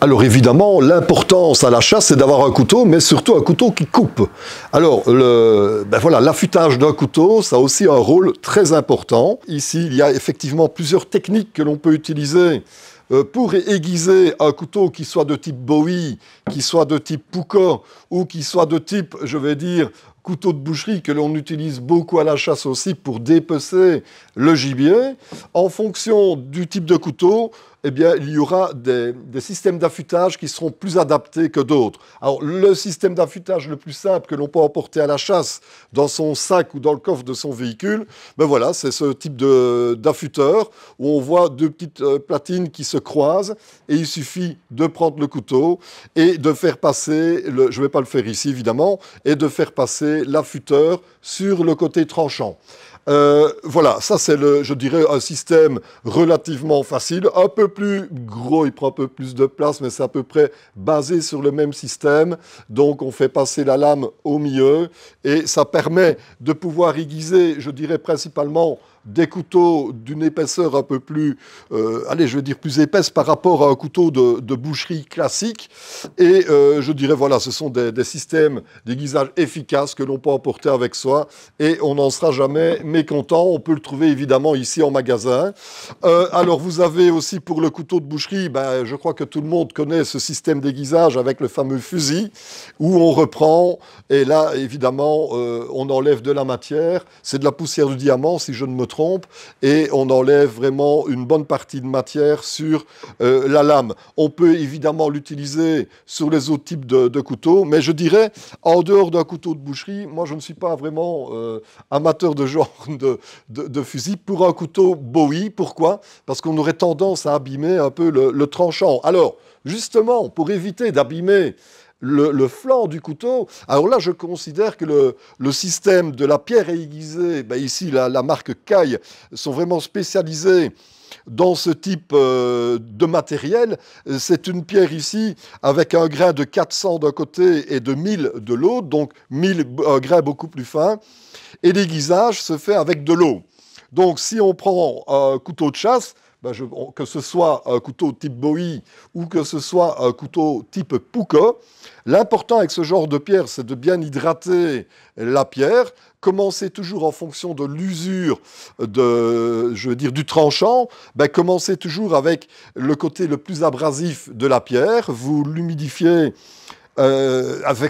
Alors évidemment, l'importance à l'achat, c'est d'avoir un couteau, mais surtout un couteau qui coupe. Alors, voilà, l'affûtage d'un couteau, ça a aussi un rôle très important. Ici, il y a effectivement plusieurs techniques que l'on peut utiliser pour aiguiser un couteau qui soit de type Bowie, qui soit de type Puukko, ou qui soit de type, je vais dire, couteau de boucherie que l'on utilise beaucoup à la chasse aussi pour dépecer le gibier. En fonction du type de couteau, eh bien, il y aura des systèmes d'affûtage qui seront plus adaptés que d'autres. Alors, le système d'affûtage le plus simple que l'on peut emporter à la chasse dans son sac ou dans le coffre de son véhicule, ben voilà, c'est ce type d'affûteur où on voit deux petites platines qui se croisent et il suffit de prendre le couteau et de faire passer, je ne vais pas le faire ici évidemment, et de faire passer l'affûteur sur le côté tranchant. Voilà, ça c'est, je dirais, un système relativement facile, un peu plus gros, il prend un peu plus de place, mais c'est à peu près basé sur le même système. Donc on fait passer la lame au milieu et ça permet de pouvoir aiguiser, je dirais principalement, des couteaux d'une épaisseur un peu plus, je vais dire plus épaisse par rapport à un couteau de boucherie classique. Et je dirais, voilà, ce sont des systèmes d'aiguisage efficaces que l'on peut emporter avec soi et on n'en sera jamais mécontent. On peut le trouver évidemment ici en magasin. Alors vous avez aussi pour le couteau de boucherie, je crois que tout le monde connaît ce système d'aiguisage avec le fameux fusil où on reprend et là évidemment on enlève de la matière. C'est de la poussière de diamant si je ne me trompe, et on enlève vraiment une bonne partie de matière sur la lame. On peut évidemment l'utiliser sur les autres types de couteaux, mais je dirais, en dehors d'un couteau de boucherie, moi je ne suis pas vraiment amateur de genre de fusil pour un couteau Bowie. Pourquoi? Parce qu'on aurait tendance à abîmer un peu le tranchant. Alors, justement, pour éviter d'abîmer le flanc du couteau. Alors là, je considère que le système de la pierre aiguisée, ici la marque Caille, sont vraiment spécialisés dans ce type de matériel. C'est une pierre ici avec un grain de 400 d'un côté et de 1000 de l'autre, donc 1000, un grain beaucoup plus fin. Et l'aiguisage se fait avec de l'eau. Donc si on prend un couteau de chasse, que ce soit un couteau type Bowie ou que ce soit un couteau type Puukko, l'important avec ce genre de pierre, c'est de bien hydrater la pierre, commencer toujours en fonction de l'usure du tranchant, commencez toujours avec le côté le plus abrasif de la pierre, vous l'humidifiez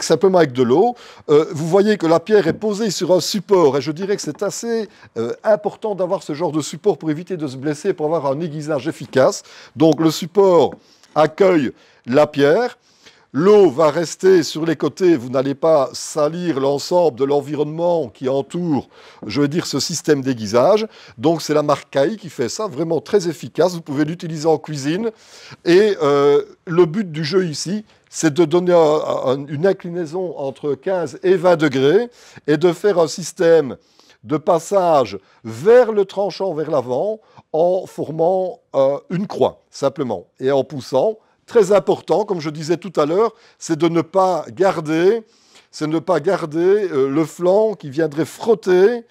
simplement avec de l'eau. Vous voyez que la pierre est posée sur un support et je dirais que c'est assez important d'avoir ce genre de support pour éviter de se blesser, pour avoir un aiguisage efficace. Donc le support accueille la pierre. L'eau va rester sur les côtés, vous n'allez pas salir l'ensemble de l'environnement qui entoure, je veux dire, ce système d'aiguisage. Donc c'est la marque Caille qui fait ça, vraiment très efficace. Vous pouvez l'utiliser en cuisine. Et le but du jeu ici, c'est de donner une inclinaison entre 15 et 20 degrés et de faire un système de passage vers le tranchant, vers l'avant, en formant une croix, simplement, et en poussant. Très important, comme je disais tout à l'heure, c'est de ne pas garder, le flanc qui viendrait frotter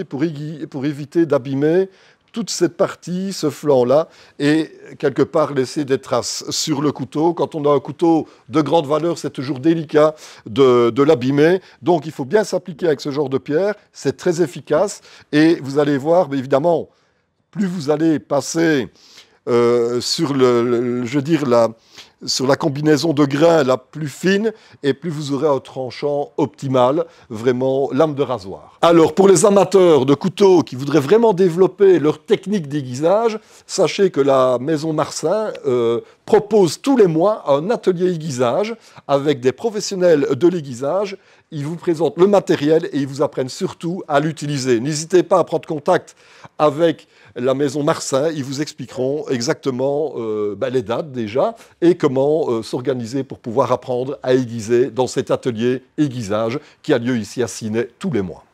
pour éviter d'abîmer toute cette partie, ce flanc-là, et quelque part laisser des traces sur le couteau. Quand on a un couteau de grande valeur, c'est toujours délicat de l'abîmer. Donc il faut bien s'appliquer avec ce genre de pierre, c'est très efficace, et vous allez voir, mais évidemment, plus vous allez passer sur sur la combinaison de grains la plus fine, et plus vous aurez un tranchant optimal, vraiment lame de rasoir. Alors pour les amateurs de couteaux qui voudraient vraiment développer leur technique d'aiguisage, sachez que la maison Marsin propose tous les mois un atelier aiguisage avec des professionnels de l'aiguisage. Ils vous présentent le matériel et ils vous apprennent surtout à l'utiliser. N'hésitez pas à prendre contact avec la maison Marsin, ils vous expliqueront exactement les dates déjà et comment s'organiser pour pouvoir apprendre à aiguiser dans cet atelier aiguisage qui a lieu ici à Ciney tous les mois.